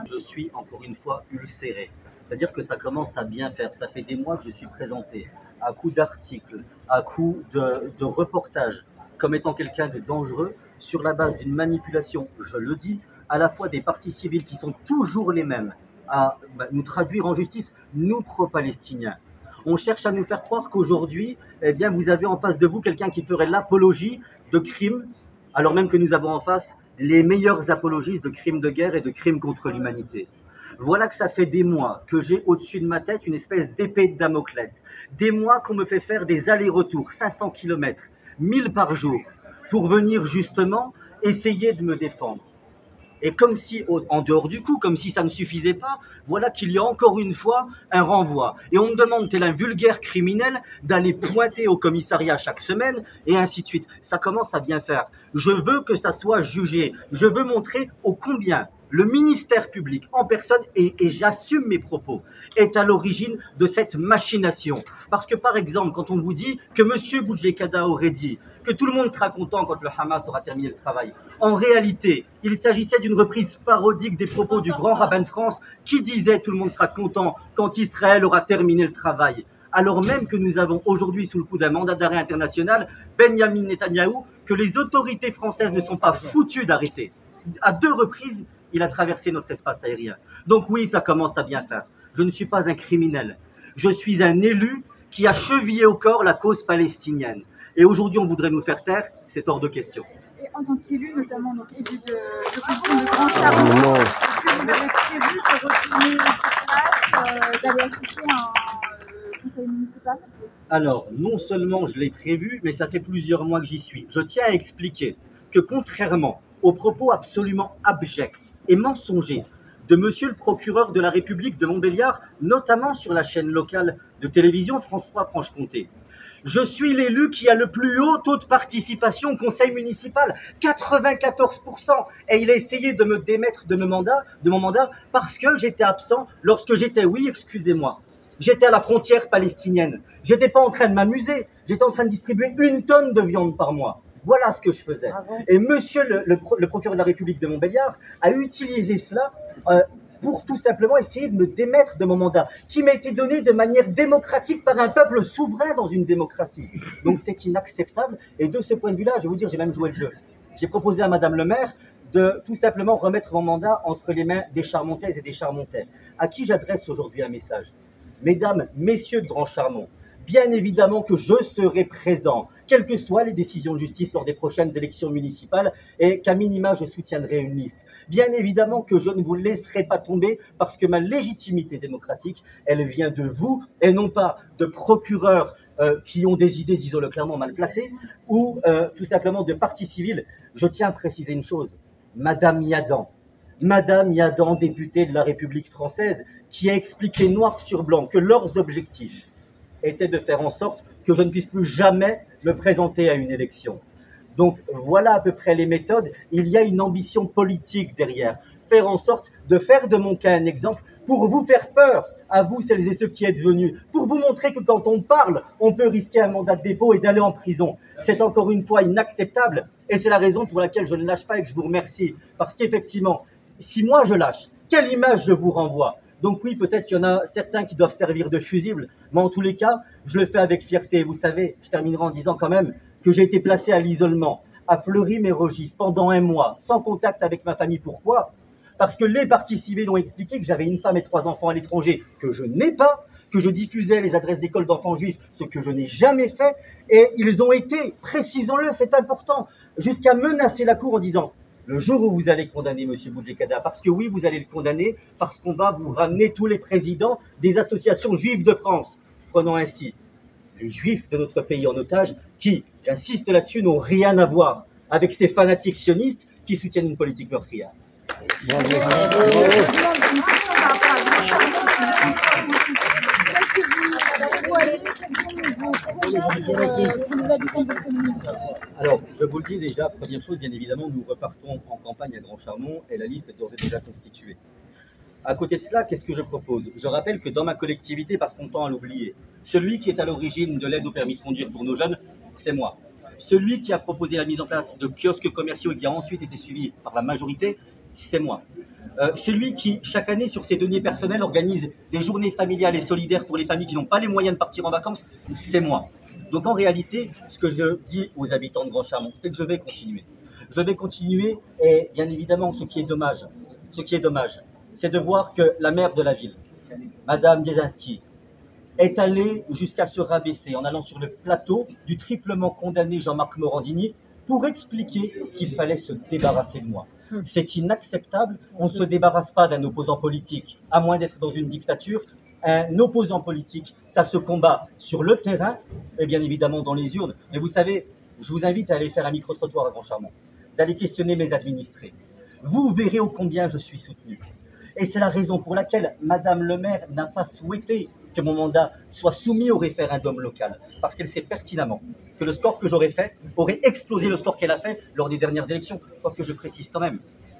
Je suis encore une fois ulcéré. C'est-à-dire que ça commence à bien faire. Ça fait des mois que je suis présenté à coups d'articles, à coups de reportages, comme étant quelqu'un de dangereux, sur la base d'une manipulation, je le dis, à la fois des partis civils qui sont toujours les mêmes, à nous traduire en justice, nous pro-palestiniens. On cherche à nous faire croire qu'aujourd'hui, eh bien, vous avez en face de vous quelqu'un qui ferait l'apologie de crimes, alors même que nous avons en face les meilleurs apologistes de crimes de guerre et de crimes contre l'humanité. Voilà que ça fait des mois que j'ai au-dessus de ma tête une espèce d'épée de Damoclès. Des mois qu'on me fait faire des allers-retours, 500 km, 1000 par jour, pour venir justement essayer de me défendre. Et comme si, en dehors du coup, comme si ça ne suffisait pas, voilà qu'il y a encore une fois un renvoi. Et on me demande, tel un vulgaire criminel, d'aller pointer au commissariat chaque semaine, et ainsi de suite. Ça commence à bien faire. Je veux que ça soit jugé. Je veux montrer ô combien le ministère public en personne, et j'assume mes propos, est à l'origine de cette machination. Parce que par exemple, quand on vous dit que M. Boudjekada aurait dit que tout le monde sera content quand le Hamas aura terminé le travail, en réalité, il s'agissait d'une reprise parodique des propos du grand rabbin de France qui disait tout le monde sera content quand Israël aura terminé le travail. Alors même que nous avons aujourd'hui sous le coup d'un mandat d'arrêt international Benyamin Netanyahou, que les autorités françaises ne sont pas foutues d'arrêter. À 2 reprises, il a traversé notre espace aérien. Donc oui, ça commence à bien faire. Je ne suis pas un criminel. Je suis un élu qui a chevillé au corps la cause palestinienne. Et aujourd'hui, on voudrait nous faire taire, c'est hors de question. Et en tant qu'élu, notamment donc élu de l'opposition de Grand Charbon, est-ce que vous avez prévu de retourner sur place, d'aller assister à un conseil municipal? Alors, non seulement je l'ai prévu, mais ça fait plusieurs mois que j'y suis. Je tiens à expliquer que contrairement aux propos absolument abjects et mensongers de monsieur le procureur de la République de Montbéliard, notamment sur la chaîne locale de télévision France 3 Franche-Comté, je suis l'élu qui a le plus haut taux de participation au conseil municipal, 94%. Et il a essayé de me démettre de mon mandat parce que j'étais absent lorsque j'étais, oui, excusez-moi, j'étais à la frontière palestinienne. J'étais pas en train de m'amuser, j'étais en train de distribuer 1 tonne de viande par mois. Voilà ce que je faisais. Et monsieur le procureur de la République de Montbéliard a utilisé cela pour tout simplement essayer de me démettre de mon mandat, qui m'a été donné de manière démocratique par un peuple souverain dans une démocratie. Donc c'est inacceptable. Et de ce point de vue-là, je vais vous dire, j'ai même joué le jeu. J'ai proposé à madame le maire de tout simplement remettre mon mandat entre les mains des Charmontaises et des Charmontais, à qui j'adresse aujourd'hui un message. Mesdames, messieurs de Grand Charmont, bien évidemment que je serai présent, quelles que soient les décisions de justice lors des prochaines élections municipales, et qu'à minima, je soutiendrai une liste. Bien évidemment que je ne vous laisserai pas tomber, parce que ma légitimité démocratique, elle vient de vous, et non pas de procureurs qui ont des idées, disons-le clairement, mal placées, ou tout simplement de partis civils. Je tiens à préciser une chose, Madame Yadan, députée de la République française, qui a expliqué noir sur blanc que leurs objectifs était de faire en sorte que je ne puisse plus jamais me présenter à une élection. Donc voilà à peu près les méthodes. Il y a une ambition politique derrière. Faire en sorte de faire de mon cas un exemple pour vous faire peur, à vous celles et ceux qui êtes venus, pour vous montrer que quand on parle, on peut risquer un mandat de dépôt et d'aller en prison. C'est encore une fois inacceptable et c'est la raison pour laquelle je ne lâche pas et que je vous remercie. Parce qu'effectivement, si moi je lâche, quelle image je vous renvoie ? Donc oui, peut-être qu'il y en a certains qui doivent servir de fusible, mais en tous les cas, je le fais avec fierté. Vous savez, je terminerai en disant quand même que j'ai été placé à l'isolement, à Fleury-Mérogis, pendant 1 mois, sans contact avec ma famille. Pourquoi ? Parce que les partis civils ont expliqué que j'avais une femme et 3 enfants à l'étranger, que je n'ai pas, que je diffusais les adresses d'écoles d'enfants juifs, ce que je n'ai jamais fait, et ils ont été, précisons-le, c'est important, jusqu'à menacer la cour en disant « Le jour où vous allez condamner M. Boudjekada, parce que oui, vous allez le condamner, parce qu'on va vous ramener tous les présidents des associations juives de France. » Prenons ainsi les juifs de notre pays en otage, qui, j'insiste là-dessus, n'ont rien à voir avec ces fanatiques sionistes qui soutiennent une politique meurtrière. Alors, je vous le dis déjà, première chose, bien évidemment, nous repartons en campagne à Grand Charmont et la liste est d'ores et déjà constituée. À côté de cela, qu'est-ce que je propose? Je rappelle que dans ma collectivité, parce qu'on tend à l'oublier, celui qui est à l'origine de l'aide au permis de conduire pour nos jeunes, c'est moi. Celui qui a proposé la mise en place de kiosques commerciaux et qui a ensuite été suivi par la majorité, c'est moi. Celui qui, chaque année, sur ses deniers personnels, organise des journées familiales et solidaires pour les familles qui n'ont pas les moyens de partir en vacances, c'est moi. Donc en réalité, ce que je dis aux habitants de Grand Chamond, c'est que je vais continuer. Je vais continuer et bien évidemment, ce qui est dommage, c'est de voir que la maire de la ville, Madame Dziesinski, est allée jusqu'à se rabaisser en allant sur le plateau du triplement condamné Jean-Marc Morandini pour expliquer qu'il fallait se débarrasser de moi. C'est inacceptable. On ne se débarrasse pas d'un opposant politique, à moins d'être dans une dictature. Un opposant politique, ça se combat sur le terrain et bien évidemment dans les urnes. Mais vous savez, je vous invite à aller faire un micro-trottoir à Grand Chamond, d'aller questionner mes administrés. Vous verrez ô combien je suis soutenu. Et c'est la raison pour laquelle Madame le maire n'a pas souhaité que mon mandat soit soumis au référendum local. Parce qu'elle sait pertinemment que le score que j'aurais fait aurait explosé le score qu'elle a fait lors des dernières élections. Quoique je précise quand même,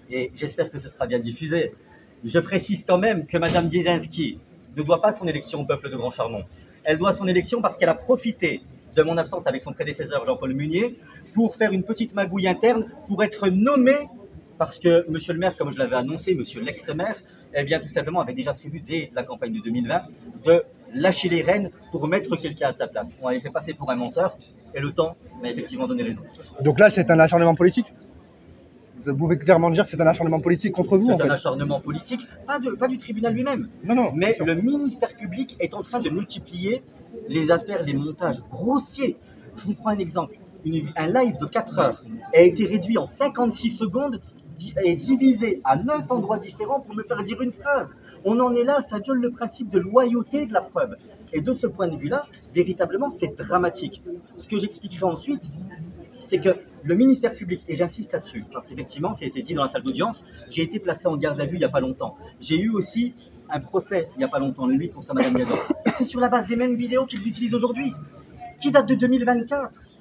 et j'espère que ce sera bien diffusé, je précise quand même que Madame Dziesinski ne doit pas son élection au peuple de Grand Chamond. Elle doit son élection parce qu'elle a profité de mon absence avec son prédécesseur Jean-Paul Munier pour faire une petite magouille interne, pour être nommé, parce que monsieur le maire, comme je l'avais annoncé, monsieur l'ex-maire, eh bien tout simplement avait déjà prévu dès la campagne de 2020 de lâcher les rênes pour mettre quelqu'un à sa place. On avait fait passer pour un menteur et le temps m'a effectivement donné raison. Donc là, c'est un acharnement politique ? Vous pouvez clairement dire que c'est un acharnement politique contre vous, en fait. C'est un acharnement politique, pas du tribunal lui-même. Non, mais le ministère public est en train de multiplier les affaires, les montages grossiers. Je vous prends un exemple. Un live de 4 heures a été réduit en 56 secondes et divisé à 9 endroits différents pour me faire dire une phrase. On en est là, ça viole le principe de loyauté de la preuve. Et de ce point de vue-là, véritablement, c'est dramatique. Ce que j'expliquerai ensuite, c'est que le ministère public, et j'insiste là-dessus, parce qu'effectivement, ça a été dit dans la salle d'audience, j'ai été placé en garde à vue il n'y a pas longtemps. J'ai eu aussi un procès il n'y a pas longtemps, le 8 contre Madame Gador. C'est sur la base des mêmes vidéos qu'ils utilisent aujourd'hui, qui datent de 2024.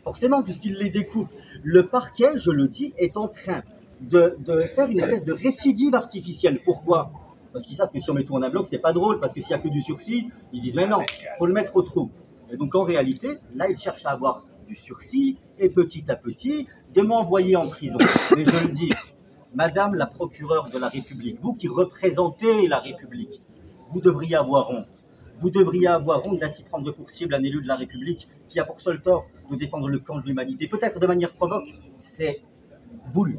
Forcément, puisqu'ils les découpent. Le parquet, je le dis, est en train de faire une espèce de récidive artificielle. Pourquoi ? Parce qu'ils savent que si on met tout en un bloc, c'est pas drôle, parce que s'il n'y a que du sursis, ils se disent « mais non, il faut le mettre au trou ». Et donc en réalité, là, ils cherchent à avoir du sursis, et petit à petit, de m'envoyer en prison. Mais je le dis, Madame la procureure de la République, vous qui représentez la République, vous devriez avoir honte. Vous devriez avoir honte d'ainsi prendre pour cible un élu de la République qui a pour seul tort de défendre le camp de l'humanité. Peut-être de manière provoque, c'est voulu.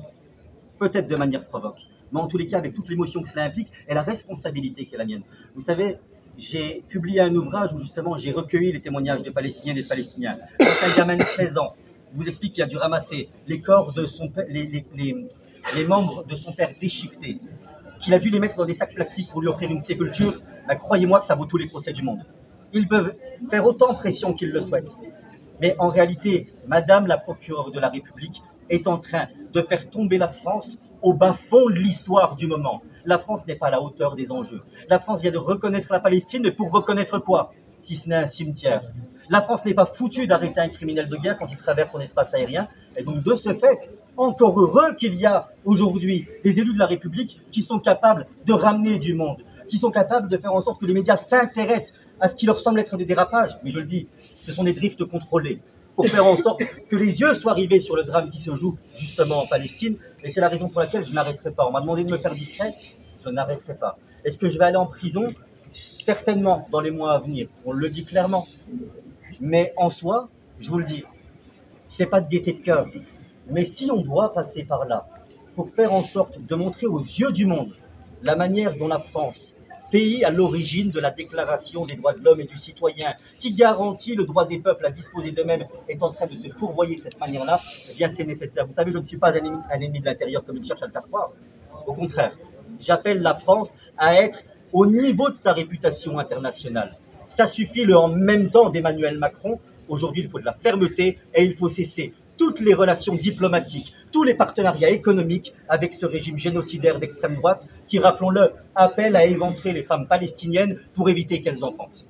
Peut-être de manière provoque. Mais en tous les cas, avec toute l'émotion que cela implique et la responsabilité qui est la mienne. Vous savez, j'ai publié un ouvrage où justement j'ai recueilli les témoignages des Palestiniens et des Palestiniens. Quand un gamin de 16 ans vous explique qu'il a dû ramasser les corps de son père, les membres de son père déchiquetés, qu'il a dû les mettre dans des sacs plastiques pour lui offrir une sépulture, ben, croyez-moi que ça vaut tous les procès du monde. Ils peuvent faire autant pression qu'ils le souhaitent. Mais en réalité, Madame la procureure de la République est en train de faire tomber la France au bas fond de l'histoire du moment. La France n'est pas à la hauteur des enjeux. La France vient de reconnaître la Palestine, mais pour reconnaître quoi? Si ce n'est un cimetière. La France n'est pas foutue d'arrêter un criminel de guerre quand il traverse son espace aérien. Et donc, de ce fait, encore heureux qu'il y a aujourd'hui des élus de la République qui sont capables de ramener du monde, qui sont capables de faire en sorte que les médias s'intéressent à ce qui leur semble être des dérapages. Mais je le dis, ce sont des drifts contrôlés pour faire en sorte que les yeux soient rivés sur le drame qui se joue justement en Palestine. Et c'est la raison pour laquelle je n'arrêterai pas. On m'a demandé de me faire discret, je n'arrêterai pas. Est-ce que je vais aller en prison? Certainement, dans les mois à venir. On le dit clairement. Mais en soi, je vous le dis, c'est pas de gaieté de cœur. Mais si on doit passer par là pour faire en sorte de montrer aux yeux du monde la manière dont la France, pays à l'origine de la Déclaration des droits de l'homme et du citoyen, qui garantit le droit des peuples à disposer d'eux-mêmes, est en train de se fourvoyer de cette manière-là, eh bien c'est nécessaire. Vous savez, je ne suis pas un ennemi de l'intérieur comme il cherche à le faire croire. Au contraire, j'appelle la France à être au niveau de sa réputation internationale. Ça suffit le en même temps d'Emmanuel Macron. Aujourd'hui, il faut de la fermeté et il faut cesser toutes les relations diplomatiques, tous les partenariats économiques avec ce régime génocidaire d'extrême droite qui, rappelons-le, appelle à éventrer les femmes palestiniennes pour éviter qu'elles enfantent.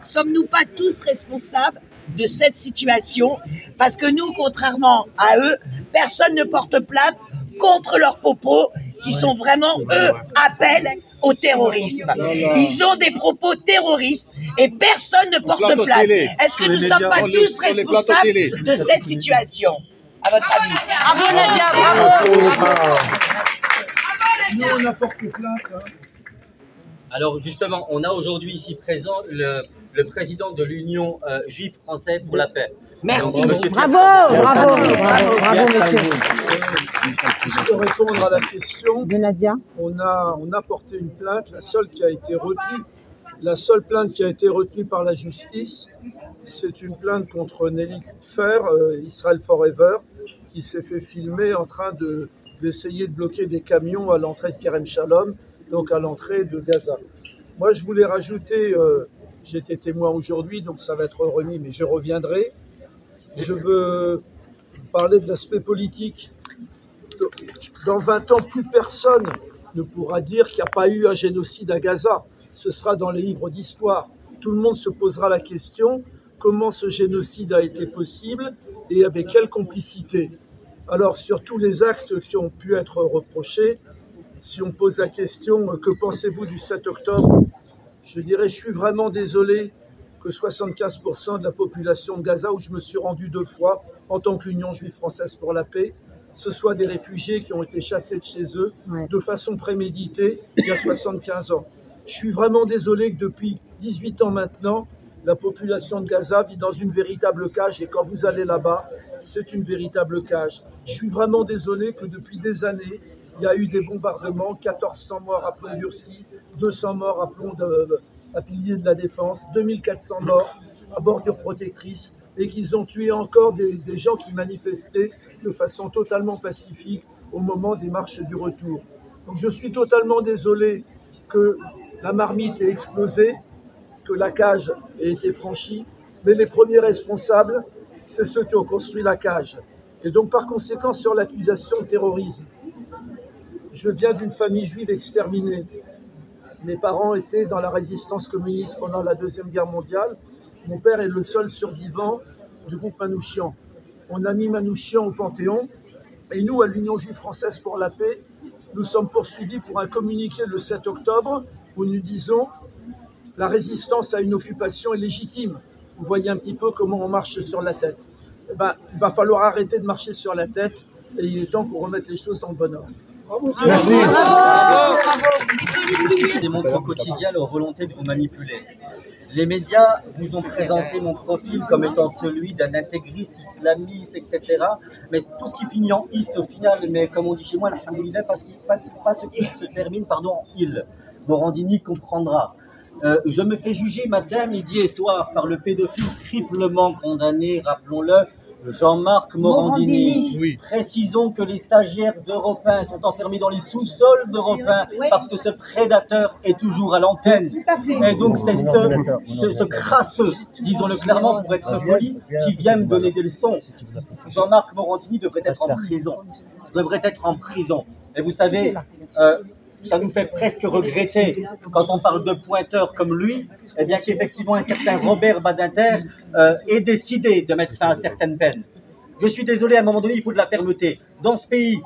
Sommes-nous pas tous responsables de cette situation? Parce que nous, contrairement à eux, personne ne porte plainte contre leurs propos qui sont vraiment, eux, appellent au terrorisme. Ils ont des propos terroristes et personne ne porte plainte. Est-ce que nous ne sommes pas tous responsables de cette situation, à votre avis? Bravo Nadia, bravo. Nous, on apporte plainte. Alors justement, on a aujourd'hui ici présent le président de l'Union juive française pour la paix. Merci. Donc, monsieur Bravo, Pierre bravo, bravo, bravo, monsieur. Je peux répondre à la question. De Nadia. On a porté une plainte, la seule qui a été retenue. La seule plainte qui a été retenue par la justice, c'est une plainte contre Nelly Kupfer, Israel Forever, qui s'est fait filmer en train d'essayer de bloquer des camions à l'entrée de Kerem Shalom, donc à l'entrée de Gaza. Moi, je voulais rajouter, j'étais témoin aujourd'hui, donc ça va être remis, mais je reviendrai. Je veux parler de l'aspect politique. Dans 20 ans, plus personne ne pourra dire qu'il n'y a pas eu un génocide à Gaza. Ce sera dans les livres d'histoire. Tout le monde se posera la question, comment ce génocide a été possible et avec quelle complicité. Alors, sur tous les actes qui ont pu être reprochés, si on pose la question, que pensez-vous du 7 octobre? Je dirais, je suis vraiment désolé que 75% de la population de Gaza, où je me suis rendu 2 fois en tant qu'Union juive française pour la paix, ce soit des réfugiés qui ont été chassés de chez eux de façon préméditée il y a 75 ans. Je suis vraiment désolé que depuis 18 ans maintenant, la population de Gaza vit dans une véritable cage et quand vous allez là-bas, c'est une véritable cage. Je suis vraiment désolé que depuis des années, il y a eu des bombardements, 1400 morts à Plomb-Durcy, 200 morts à Piliers de la Défense, 2400 morts à bordure protectrice et qu'ils ont tué encore des gens qui manifestaient de façon totalement pacifique au moment des marches du retour. Donc je suis totalement désolé que la marmite ait explosé, que la cage ait été franchie, mais les premiers responsables, c'est ceux qui ont construit la cage. Et donc par conséquent, sur l'accusation de terrorisme, je viens d'une famille juive exterminée. Mes parents étaient dans la résistance communiste pendant la Deuxième Guerre mondiale. Mon père est le seul survivant du groupe Manouchian. On a mis Manouchian au Panthéon. Et nous, à l'Union juive française pour la paix, nous sommes poursuivis pour un communiqué le 7 octobre où nous disons « La résistance à une occupation est légitime ». Vous voyez un petit peu comment on marche sur la tête. Eh ben, il va falloir arrêter de marcher sur la tête et il est temps qu'on remette les choses dans le bon ordre. Merci. Qui démontre au quotidien leur volonté de vous manipuler. Les médias vous ont présenté mon profil comme étant celui d'un intégriste islamiste, etc. Mais tout ce qui finit en iste au final, mais comme on dit chez moi, alhamdoulilah, parce qu'il pas ce qui se termine en il. Morandini comprendra. Je me fais juger matin, midi et soir par le pédophile triplement condamné, rappelons-le, Jean-Marc Morandini. Oui. Précisons que les stagiaires d'Europe 1 sont enfermés dans les sous-sols d'Europe 1 parce que ce prédateur est toujours à l'antenne. Et donc c'est ce crasseux, disons-le clairement pour être poli, qui vient me donner des leçons. Jean-Marc Morandini devrait être en prison. Et vous savez, ça nous fait presque regretter, quand on parle de pointeurs comme lui, eh bien qu'effectivement un certain Robert Badinter ait décidé de mettre fin à certaines peines. Je suis désolé, à un moment donné, il faut de la fermeté. Dans ce pays,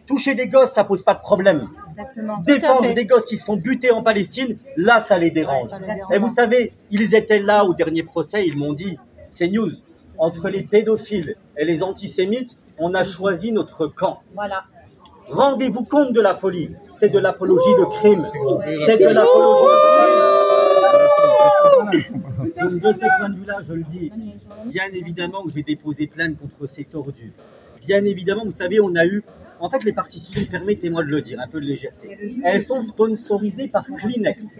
toucher des gosses, ça pose pas de problème. Exactement. Défendre des gosses qui se font buter en Palestine, là, ça les dérange. Et vous savez, ils étaient là au dernier procès, ils m'ont dit, c'est news, entre les pédophiles et les antisémites, on a choisi notre camp. Voilà. Rendez-vous compte de la folie. C'est de l'apologie de crime. C'est de l'apologie de crime. Donc de ce point de vue-là, je le dis, bien évidemment que j'ai déposé plainte contre ces tordus. Bien évidemment, vous savez, on a eu... En fait, les parties civiles, permettez-moi de le dire, un peu de légèreté. Elles sont sponsorisées par Kleenex.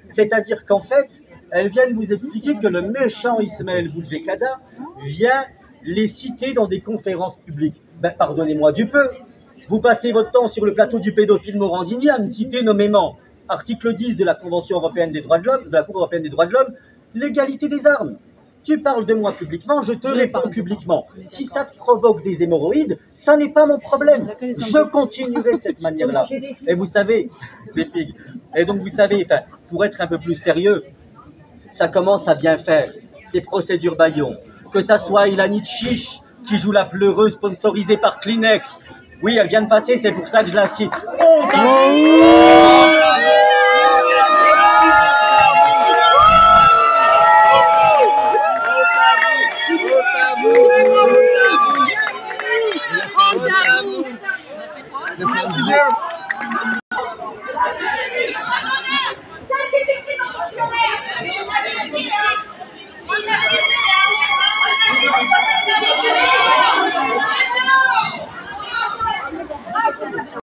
C'est-à-dire qu'en fait, elles viennent vous expliquer que le méchant Ismaël Boudjekada vient les citer dans des conférences publiques. Ben, pardonnez-moi du peu. Vous passez votre temps sur le plateau du pédophile Morandini à me citer nommément article 10 de la Convention européenne des droits de l'homme, de la Cour européenne des droits de l'homme, l'égalité des armes. Tu parles de moi publiquement, je te réponds publiquement. Si ça te provoque des hémorroïdes, ça n'est pas mon problème. Je continuerai de cette manière-là. Et vous savez, des figues. Et donc vous savez, enfin, pour être un peu plus sérieux, ça commence à bien faire. Ces procédures Bayon. Que ça soit Ilani Chiche qui joue la pleureuse sponsorisée par Kleenex. Oui, elle vient de passer, c'est pour ça que je la cite. entendu.